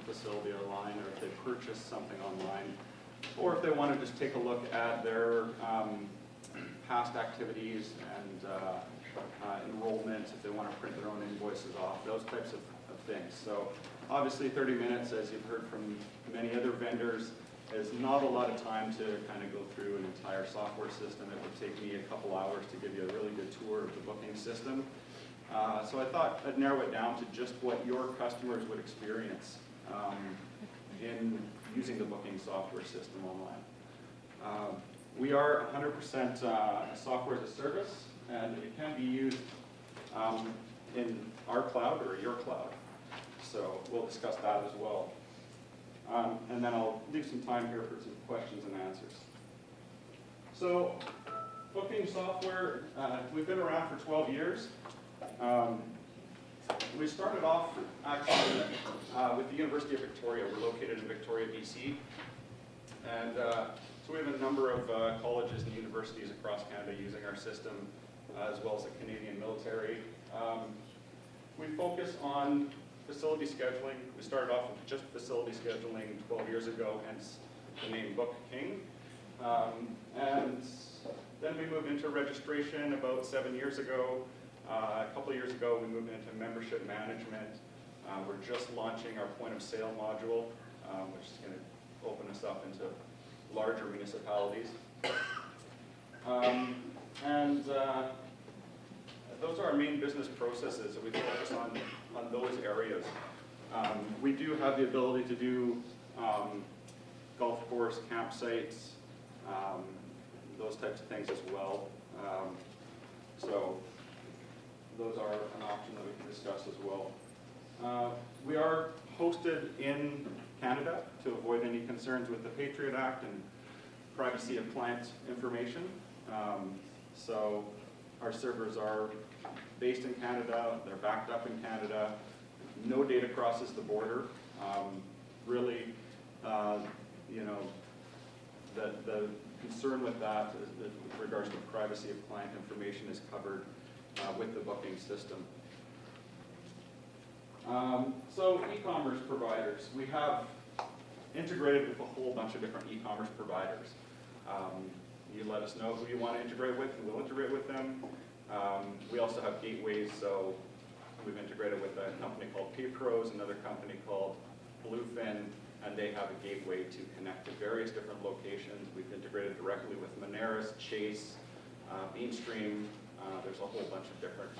facility online, or if they purchase something online, or if they want to just take a look at their past activities and enrollment, if they want to print their own invoices off, those types of things. So obviously 30 minutes, as you've heard from many other vendors, is not a lot of time to kind of go through an entire software system. It would take me a couple hours to give you a really good tour of the booking system. So I thought I'd narrow it down to just what your customers would experience in using the booking software system online. We are 100% software as a service, and it can be used in our cloud or your cloud. So we'll discuss that as well. And then I'll leave some time here for some questions and answers. So booking software, we've been around for 12 years. We started off actually with the University of Victoria. We're located in Victoria, BC. And so we have a number of colleges and universities across Canada using our system, as well as the Canadian military. We focus on facility scheduling. We started off with just facility scheduling 12 years ago, hence the name Book King. And then we moved into registration about 7 years ago. A couple of years ago, we moved into membership management. We're just launching our point of sale module, which is going to open us up into larger municipalities. Those are our main business processes, and we focus on those areas. We do have the ability to do golf course, campsites, those types of things as well. So those are an option that we can discuss as well. We are hosted in Canada to avoid any concerns with the Patriot Act and privacy of client information. So our servers are based in Canada, they're backed up in Canada, no data crosses the border. Really, you know, the concern with that is that with regards to privacy of client information is covered with the booking system. So e-commerce providers, we have integrated with a whole bunch of different e-commerce providers. You let us know who you want to integrate with, and we'll integrate with them. We also have gateways, so we've integrated with a company called PPros, another company called Bluefin, and they have a gateway to connect to various different locations. We've integrated directly with Moneris, Chase, Beamstream. There's a whole bunch of different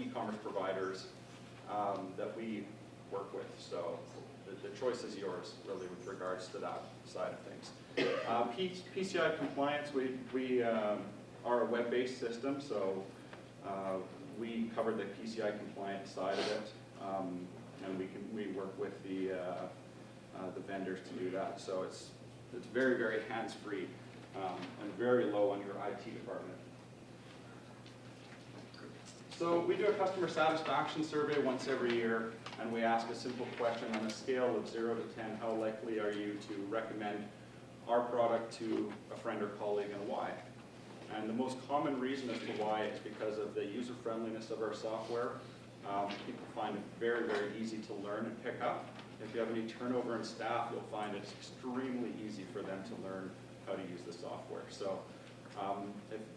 e-commerce providers that we work with. So the choice is yours, really, with regards to that side of things. Pci Compliance, we are a web-based system, so we cover the PCI compliant side of it, and we work with the vendors to do that. So it's very, very hands-free and very low on your IT department. So we do a customer satisfaction survey once every year, and we ask a simple question: on a scale of 0 to 10, how likely are you to recommend our product to a friend or colleague, and why? And the most common reason as to why is because of the user-friendliness of our software. People find it very, very easy to learn and pick up. If you have any turnover in staff, you'll find it's extremely easy for them to learn how to use the software. So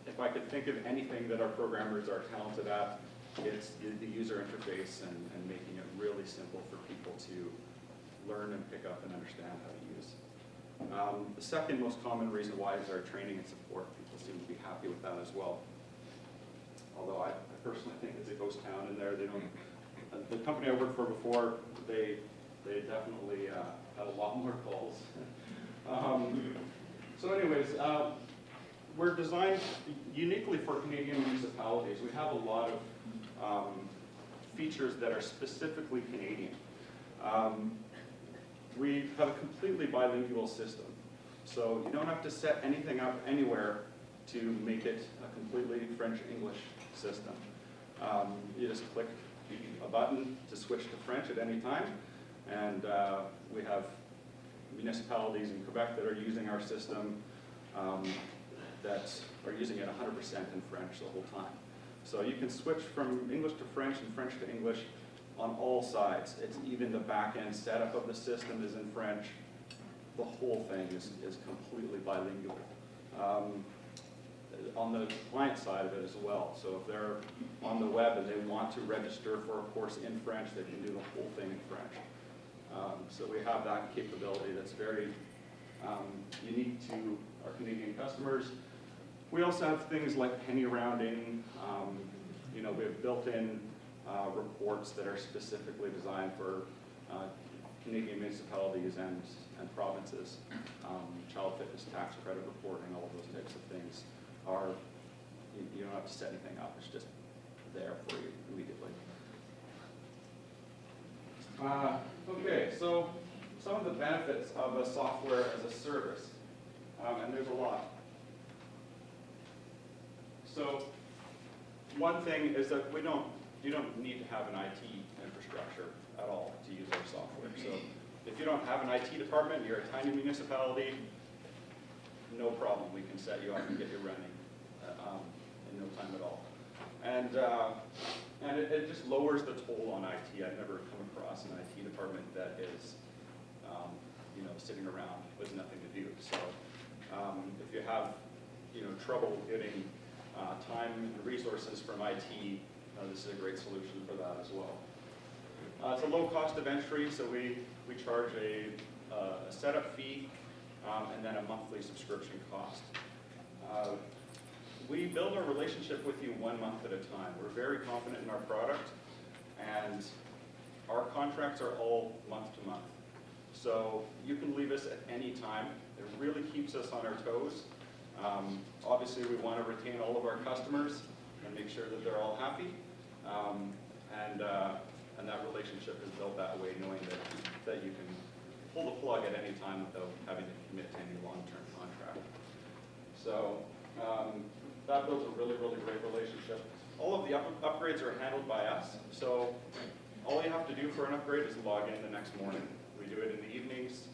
if I could think of anything that our programmers are talented at, it's the user interface and making it really simple for people to learn and pick up and understand how to use. The second most common reason why is our training and support. People seem to be happy with that as well. Although I personally think it's a ghost town in there. They don't. The company I worked for before, they definitely had a lot more calls. So anyways, we're designed uniquely for Canadian municipalities. We have a lot of features that are specifically Canadian. We have a completely bilingual system. So you don't have to set anything up anywhere to make it a completely French-English system. You just click a button to switch to French at any time. And we have municipalities in Quebec that are using our system that are using it 100% in French the whole time. So you can switch from English to French and French to English on all sides. It's even the back-end setup of the system is in French. The whole thing is completely bilingual. On the client side of it as well. So if they're on the web and they want to register for a course in French, they can do the whole thing in French. So we have that capability that's very unique to our Canadian customers. We also have things like penny rounding. You know, we have built-in reports that are specifically designed for Canadian municipalities and provinces. Child fitness tax credit reporting, all of those types of things are, you don't have to set anything up, it's just there for you immediately. Okay, so some of the benefits of a software as a service, and there's a lot. So one thing is that you don't need to have an IT infrastructure at all to use our software. So if you don't have an IT department, you're a tiny municipality, no problem, we can set you up and get you running in no time at all. And it just lowers the toll on IT. I've never come across an IT department that is, you know, sitting around with nothing to do. So if you have, you know, trouble getting time and resources from IT, this is a great solution for that as well. It's a low cost of entry, so we charge a setup fee and then a monthly subscription cost. We build our relationship with you 1 month at a time. We're very confident in our product, and our contracts are all month to month. So you can leave us at any time. It really keeps us on our toes. Obviously, we want to retain all of our customers and make sure that they're all happy. And that relationship is built that way, knowing that you can pull the plug at any time without having to commit to any long-term contract. So that builds a really, really great relationship. All of the upgrades are handled by us. So all you have to do for an upgrade is log in the next morning. We do it in the evenings.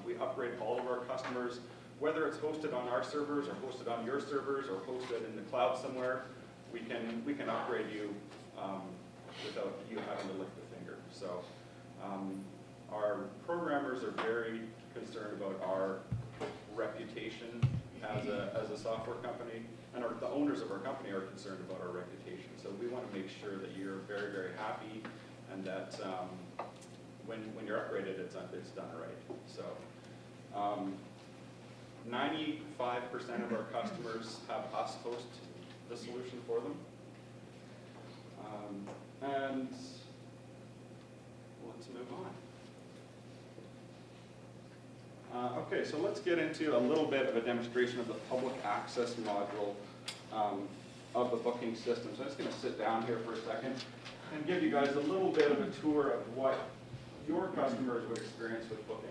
We upgrade all of our customers, whether it's hosted on our servers or hosted on your servers or hosted in the cloud somewhere. We can upgrade you without you having to lift a finger. So our programmers are very concerned about our reputation as a software company, and the owners of our company are concerned about our reputation. So we want to make sure that you're very, very happy, and that when you're upgraded, it's done right. So 95% of our customers have us host the solution for them. And let's move on. Okay, so let's get into a little bit of a demonstration of the public access module of the booking system. So I'm just going to sit down here for a second and give you guys a little bit of a tour of what your customers would experience with booking.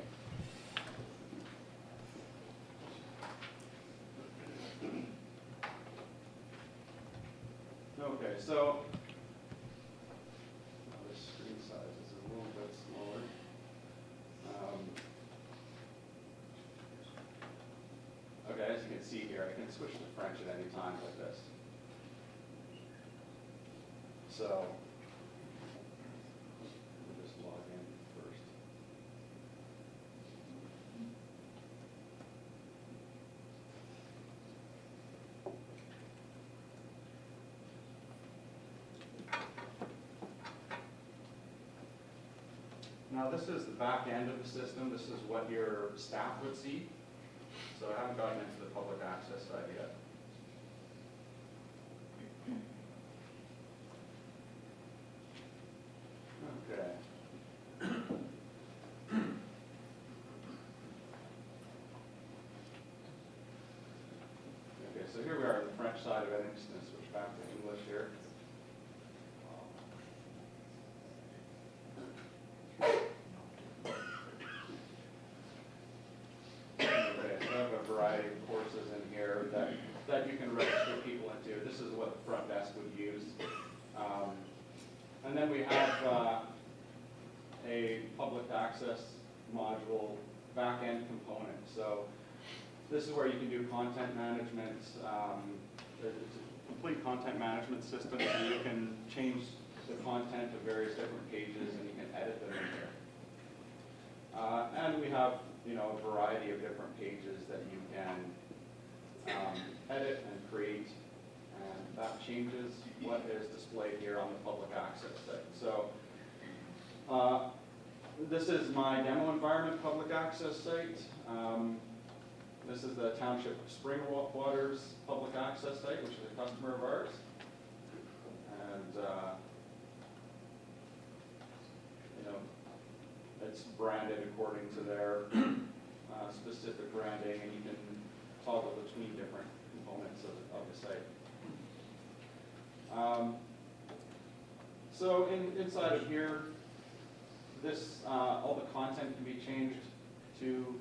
Okay, so this screen size is a little bit smaller. Okay, as you can see here, I can switch to French at any time like this. So we'll just log in first. Now this is the back end of the system. This is what your staff would see. So I haven't gotten into the public access side yet. Okay. Okay, so here we are on the French side of it. I'm just going to switch back to English here. Variety of courses in here that you can register people into. This is what the front desk would use. And then we have a public access module back-end component. So this is where you can do content management. It's a complete content management system, so you can change the content of various different pages, and you can edit them in here. And we have, a variety of different pages that you can edit and create, and that changes what is displayed here on the public access site. So this is my demo environment public access site. This is the Township Spring Waters public access site, which is a customer of ours. And it's branded according to their specific branding, and you can toggle between different components of the site. So inside of here, this all the content can be changed to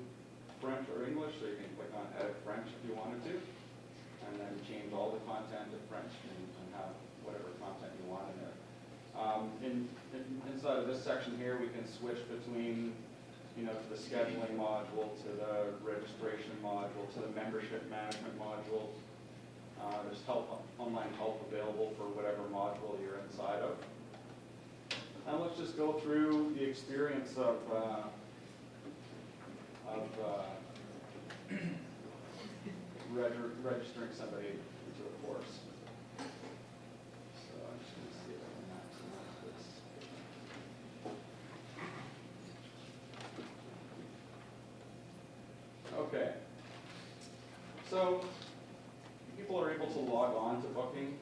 French or English, so you can click on Edit French if you wanted to, and then change all the content to French and have whatever content you want in there. Inside of this section here, we can switch between, to the scheduling module, to the registration module, to the membership management module. There's online help available for whatever module you're inside of. And let's just go through the experience of registering somebody into a course. So I'm just going to see if I can maximize this. Okay. So people are able to log on to Booking,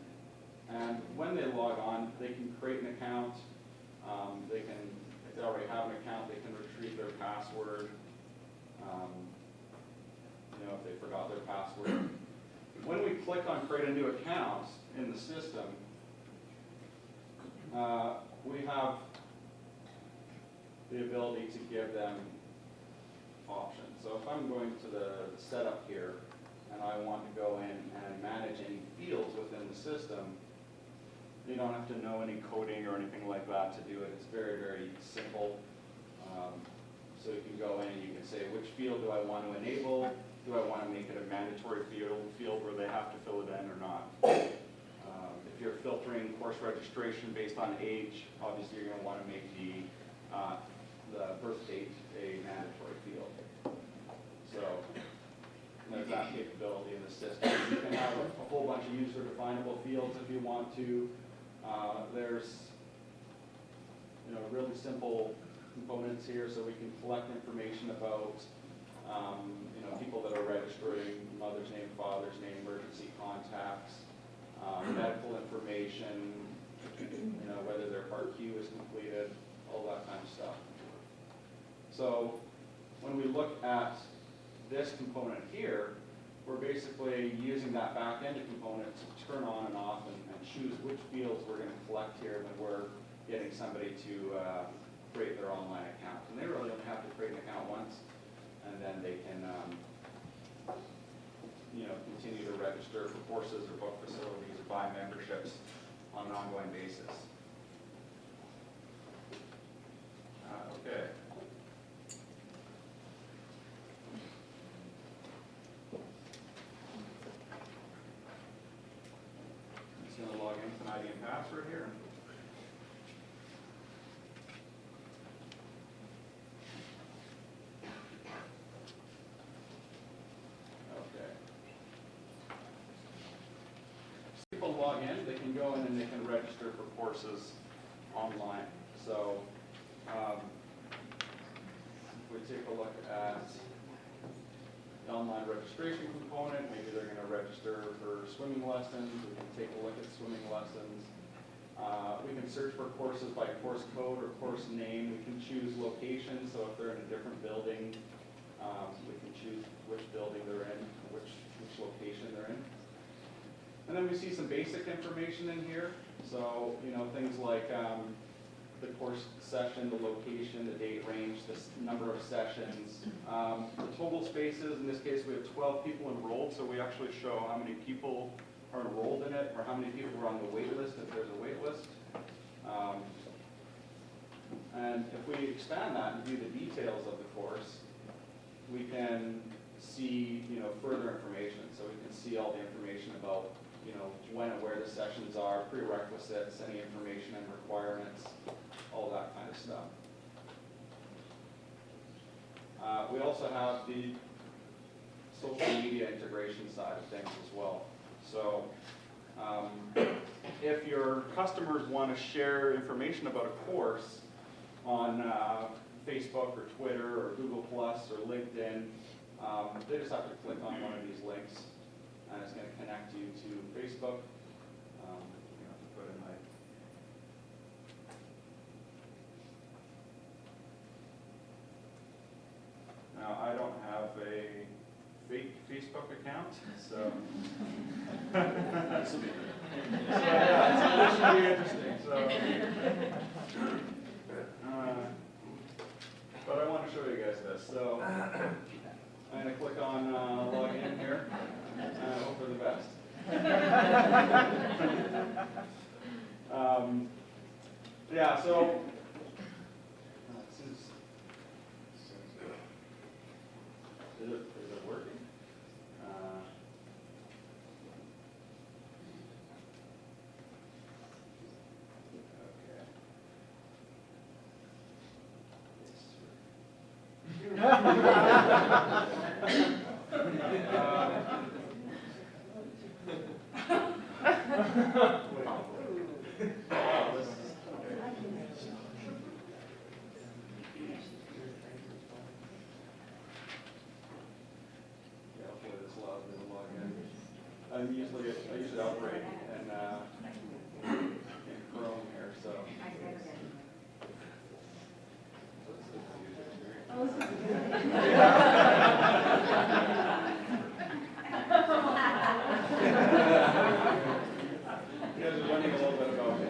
and when they log on, they can create an account. They can, if they already have an account, they can retrieve their password. If they forgot their password. When we click on create a new account in the system, we have the ability to give them options. So if I'm going to the setup here, and I want to go in and manage any fields within the system, you don't have to know any coding or anything like that to do it. It's very, very simple. So you can go in and you can say, which field do I want to enable? Do I want to make it a mandatory field where they have to fill it in or not? If you're filtering course registration based on age, obviously you're going to want to make the birth date a mandatory field. So there's that capability in the system. You can have a whole bunch of user-definable fields if you want to. There's really simple components here, so we can collect information about people that are registering, mother's name, father's name, emergency contacts, medical information, whether their part Q is completed, all that kind of stuff. So when we look at this component here, we're basically using that back-end component to turn on and off and choose which fields we're going to collect here when we're getting somebody to create their online account. And they really only have to create an account once, and then they can continue to register for courses or book facilities or buy memberships on an ongoing basis. Okay. I'm just going to log in with an ID and password here. People log in, they can go in and they can register for courses online. So if we take a look at the online registration component, maybe they're going to register for swimming lessons. We can take a look at swimming lessons. We can search for courses by course code or course name. We can choose location, so if they're in a different building, we can choose which building they're in, which location they're in. And then we see some basic information in here. So, things like the course session, the location, the date range, the number of sessions, the total spaces. In this case, we have 12 people enrolled, so we actually show how many people are enrolled in it, or how many people are on the wait list if there's a wait list. And if we expand that and view the details of the course, we can see, further information. So we can see all the information about, you know, when and where the sessions are, prerequisites, any information and requirements, all that kind of stuff. We also have the social media integration side of things as well. So if your customers want to share information about a course on Facebook or Twitter or Google Plus or LinkedIn, they just have to click on one of these links and it's going to connect you to Facebook. Put in my Now, I don't have a fake Facebook account, so this should be interesting. So, but I want to show you guys this. So I'm going to click on log in here and hope for the best. Yeah, so is it working? I usually operate in Chrome here, so. You guys are learning a little bit about me.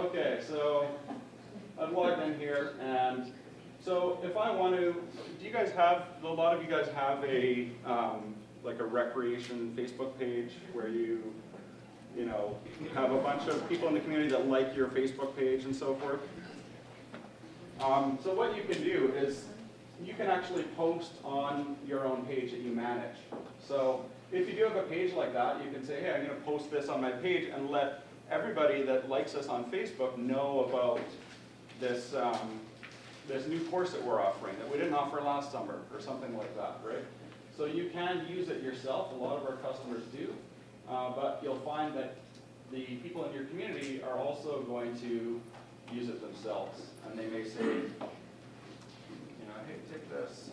Okay, so I've logged in here, and so if I want to, do you guys have, a lot of you guys have a, like a recreation Facebook page where you know, have a bunch of people in the community that like your Facebook page and so forth? So what you can do is you can actually post on your own page that you manage. So if you do have a page like that, you can say, hey, I'm going to post this on my page and let everybody that likes us on Facebook know about this, this new course that we're offering that we didn't offer last summer or something like that, right? So you can use it yourself. A lot of our customers do, but you'll find that the people in your community are also going to use it themselves. And they may say, you know, hey, take this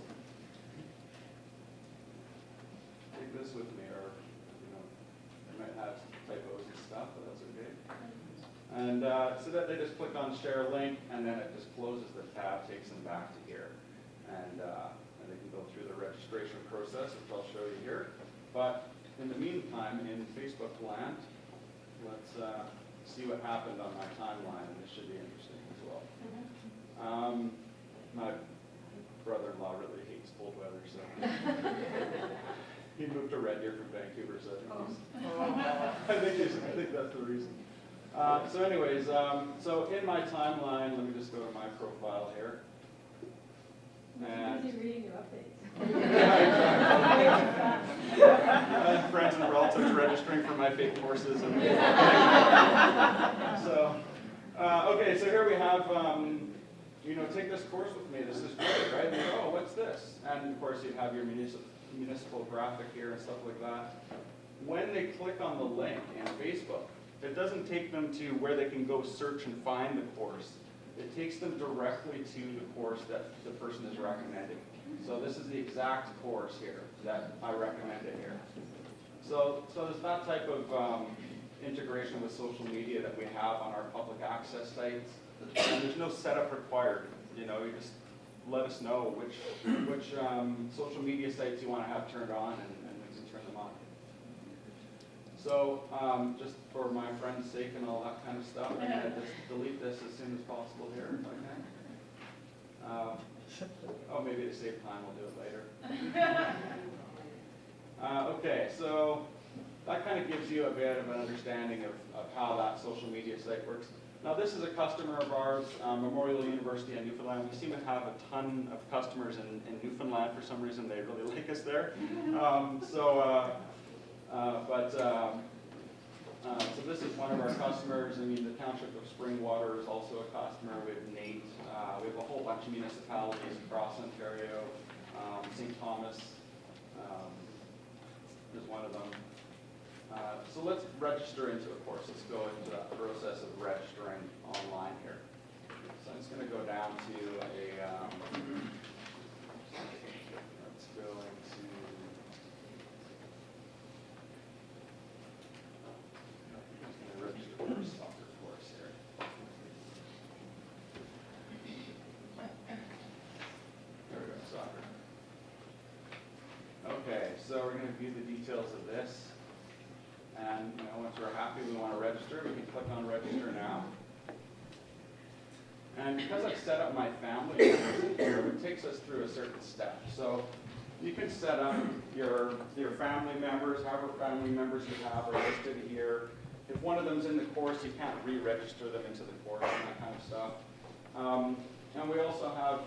with me, or, you know, they might have typos and stuff, but that's okay. And so that they just click on share link, and then it just closes the tab, takes them back to here. And they can go through the registration process, which I'll show you here. But in the meantime, in Facebook land, let's see what happened on my timeline, and this should be interesting as well. My brother-in-law really hates cold weather, so he moved to Red Deer from Vancouver, so I think that's the reason. So anyways, so in my timeline, let me just go to my profile here. And reading your updates. And friends and relatives registering for my fake courses. And so, okay, so here we have, you know, take this course with me. This is great, right? And oh, what's this? And of course, you have your municipal graphic here and stuff like that. When they click on the link in Facebook, it doesn't take them to where they can go search and find the course. It takes them directly to the course that the person is recommending. So this is the exact course here that I recommended here. So there's that type of integration with social media that we have on our public access sites. And there's no setup required. You know, you just let us know which social media sites you want to have turned on, and we can turn them on. So just for my friend's sake and all that kind of stuff, I'm going to just delete this as soon as possible here, if I can. Oh, maybe to save time, we'll do it later. Okay, so that kind of gives you a bit of an understanding of how that social media site works. Now this is a customer of ours, Memorial University in Newfoundland. We seem to have a ton of customers in Newfoundland for some reason. They really like us there. So this is one of our customers. I mean, the Township of Springwater is also a customer. We have Nate. We have a whole bunch of municipalities across Ontario. St. Thomas is one of them. So let's register into a course. Let's go into that process of registering online here. So I'm just going to go down to a, let's go into, I'm just going to register for a soccer course here. There we go, soccer. Okay, so we're going to view the details of this. And once we're happy we want to register, we can click on register now. And because I've set up my family here, it takes us through a certain step. So you can set up your family members, however family members you have are listed here. If one of them's in the course, you can't re-register them into the course and that kind of stuff. And we also have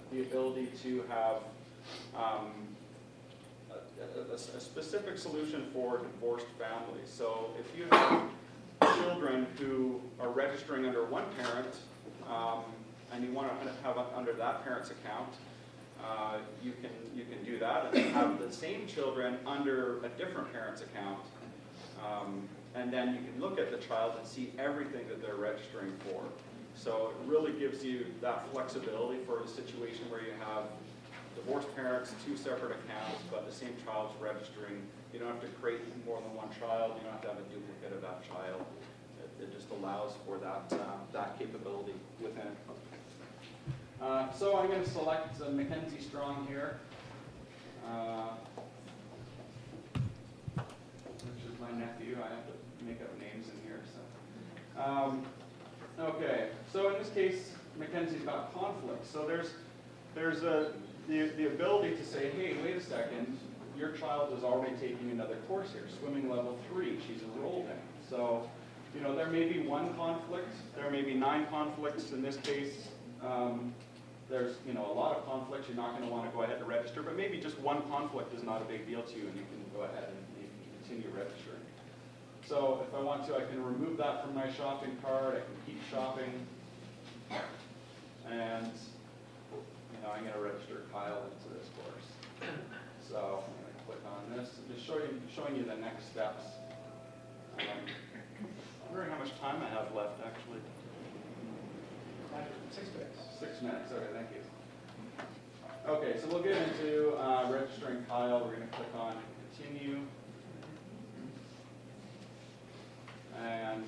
the ability to have a specific solution for divorced families. So if you have children who are registering under one parent and you want to have it under that parent's account, you can do that and have the same children under a different parent's account. And then you can look at the child and see everything that they're registering for. So it really gives you that flexibility for a situation where you have divorced parents, two separate accounts, but the same child's registering. You don't have to create more than one child. You don't have to have a duplicate of that child. It just allows for that capability within it. So I'm going to select Mackenzie Strong here, which is my nephew. I have to make up names in here. So, okay. So in this case, Mackenzie's got conflict. So there's the ability to say, hey, wait a second, your child is already taking another course here, swimming level 3, she's enrolled in. So, there may be one conflict, there may be 9 conflicts. In this case, there's, a lot of conflicts. You're not going to want to go ahead and register, but maybe just one conflict is not a big deal to you, and you can go ahead and you can continue registering. So if I want to, I can remove that from my shopping cart. I can keep shopping, and I'm going to register Kyle into this course. So I'm going to click on this. I'm just showing you the next steps. I'm wondering how much time I have left, actually. 6 minutes. 6 minutes. Okay, thank you. Okay, so we'll get into registering Kyle. We're going to click on continue. And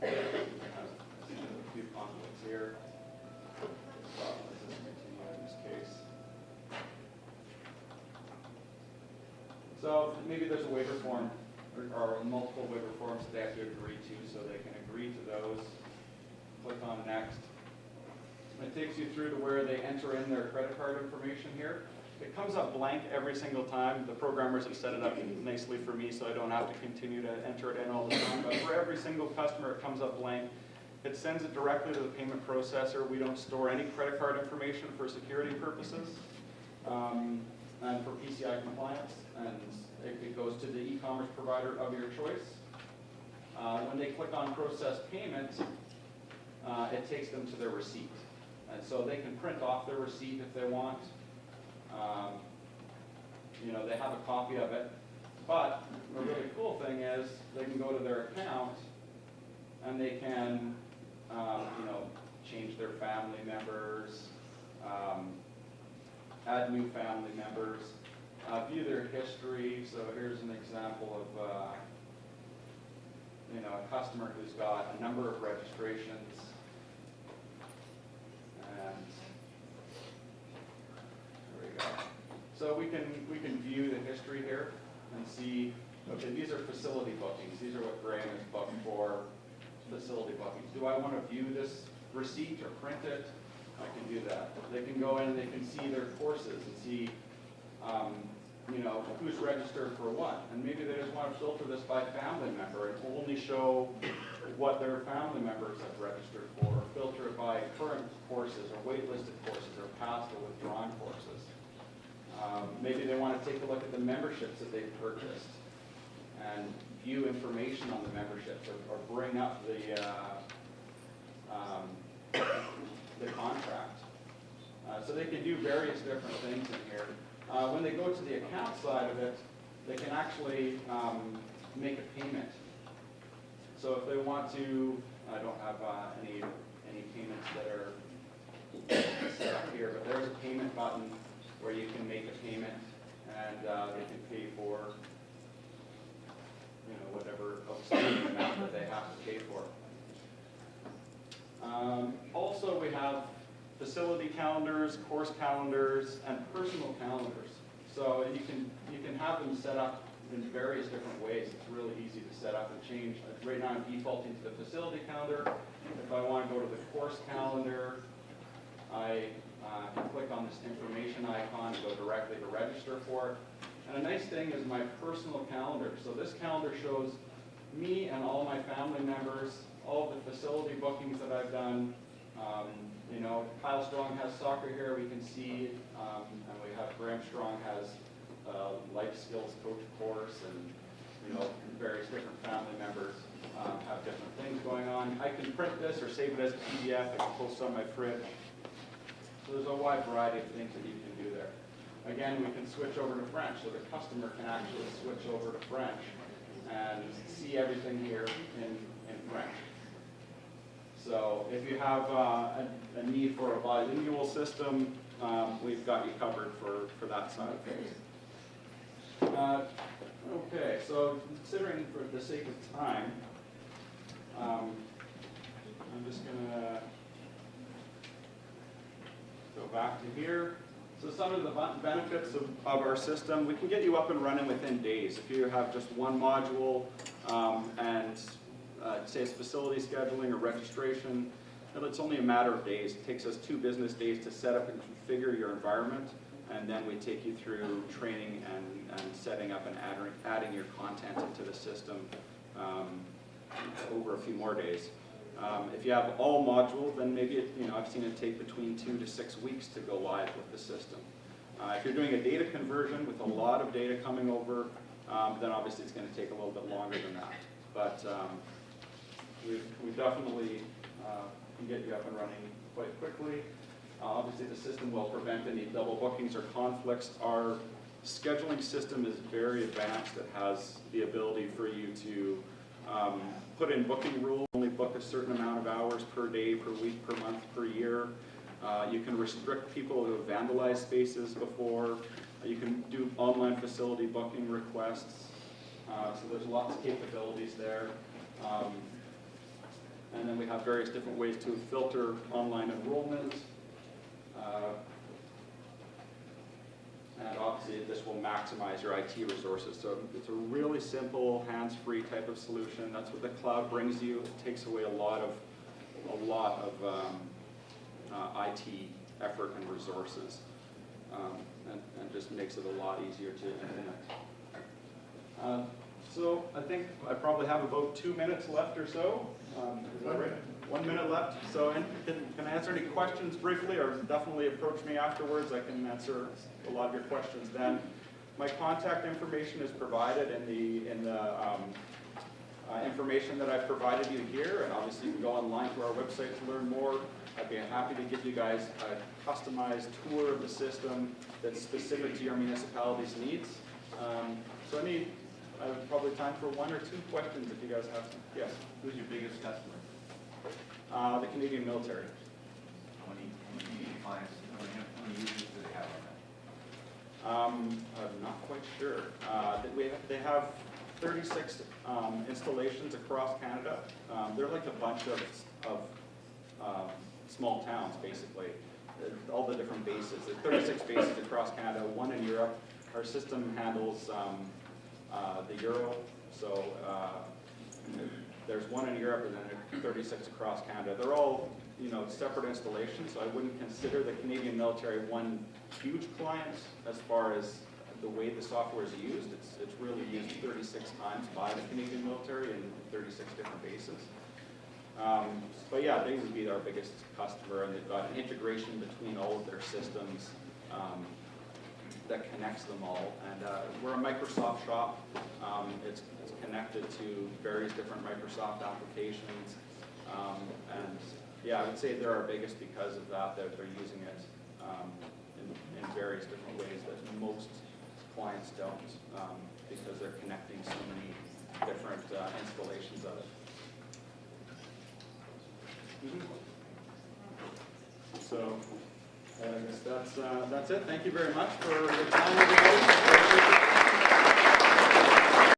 a few conflicts here. In this case. So maybe there's a waiver form or multiple waiver forms that they have to agree to, so they can agree to those. Click on next. It takes you through to where they enter in their credit card information here. It comes up blank every single time. The programmers have set it up nicely for me, so I don't have to continue to enter it in all the time. But for every single customer, it comes up blank. It sends it directly to the payment processor. We don't store any credit card information for security purposes and for Pci Compliance. And it goes to the e-commerce provider of your choice. When they click on process payment, it takes them to their receipt. And so they can print off their receipt if they want. They have a copy of it. But the really cool thing is they can go to their account and they can, change their family members, add new family members, view their history. So here's an example of, a customer who's got a number of registrations. And there we go. So we can view the history here and see, okay, these are facility bookings. These are what Graham has booked for facility bookings. Do I want to view this receipt or print it? I can do that. They can go in and they can see their courses and see, you know, who's registered for what. And maybe they just want to filter this by family member and only show what their family members have registered for, or filter it by current courses or waitlisted courses or past or withdrawn courses. Maybe they want to take a look at the memberships that they've purchased and view information on the memberships, or bring up the contract. So they can do various different things in here. When they go to the account side of it, they can actually make a payment. So if they want to, I don't have any payments that are set up here, but there's a payment button where you can make a payment, and they can pay for, you know, whatever outstanding amount that they have to pay for. Also, we have facility calendars, course calendars, and personal calendars. So you can have them set up in various different ways. It's really easy to set up and change. Right now I'm defaulting to the facility calendar. If I want to go to the course calendar, I can click on this information icon and go directly to register for it. And a nice thing is my personal calendar. So this calendar shows me and all my family members, all the facility bookings that I've done. You know, Kyle Strong has soccer here, we can see, and we have Graham Strong has life skills coach course, and you know, various different family members have different things going on. I can print this or save it as a PDF. I can post on my fridge. So there's a wide variety of things that you can do there. Again, we can switch over to French, so the customer can actually switch over to French and see everything here in French. So if you have a need for a bilingual system, we've got you covered for that side of things. Okay, so considering for the sake of time, I'm just going to go back to here. So some of the benefits of our system, we can get you up and running within days. If you have just one module and say it's facility scheduling or registration, and it's only a matter of days. It takes us 2 business days to set up and configure your environment, and then we take you through training and setting up and adding your content into the system over a few more days. If you have all modules, then maybe I've seen it take between 2 to 6 weeks to go live with the system. If you're doing a data conversion with a lot of data coming over, then obviously it's going to take a little bit longer than that. But we definitely can get you up and running quite quickly. Obviously the system will prevent any double bookings or conflicts. Our scheduling system is very advanced. It has the ability for you to put in booking rules, only book a certain amount of hours per day, per week, per month, per year. You can restrict people who have vandalized spaces before. You can do online facility booking requests. So there's lots of capabilities there. And then we have various different ways to filter online enrollment. And obviously this will maximize your IT resources. So it's a really simple, hands-free type of solution. That's what the cloud brings you. It takes away a lot of IT effort and resources, and just makes it a lot easier to implement. So I think I probably have about 2 minutes left or so. Is that right? 1 minute left. So can I answer any questions briefly, or definitely approach me afterwards? I can answer a lot of your questions then. My contact information is provided in the information that I've provided you here, and obviously you can go online to our website to learn more. I'd be happy to give you guys a customized tour of the system that's specific to your municipality's needs. So I have probably time for 1 or 2 questions if you guys have some. Yes? Who's your biggest customer? The Canadian military. How many clients, how many users do they have on that? I'm not quite sure. They have 36 installations across Canada. They're like a bunch of small towns, basically. All the different bases. There's 36 bases across Canada, 1 in Europe. Our system handles the Euro, so there's 1 in Europe and then 36 across Canada. They're all, separate installations, so I wouldn't consider the Canadian military one huge client as far as the way the software is used, it's really used 36 times by the Canadian military in 36 different bases. But yeah, they would be our biggest customer, and they've got an integration between all of their systems that connects them all. And we're a Microsoft shop. It's connected to various different Microsoft applications. And yeah, I would say they're our biggest because of that they're using it in various different ways that most clients don't, because they're connecting so many different installations of it. So I guess that's it. Thank you very much for your time, everybody.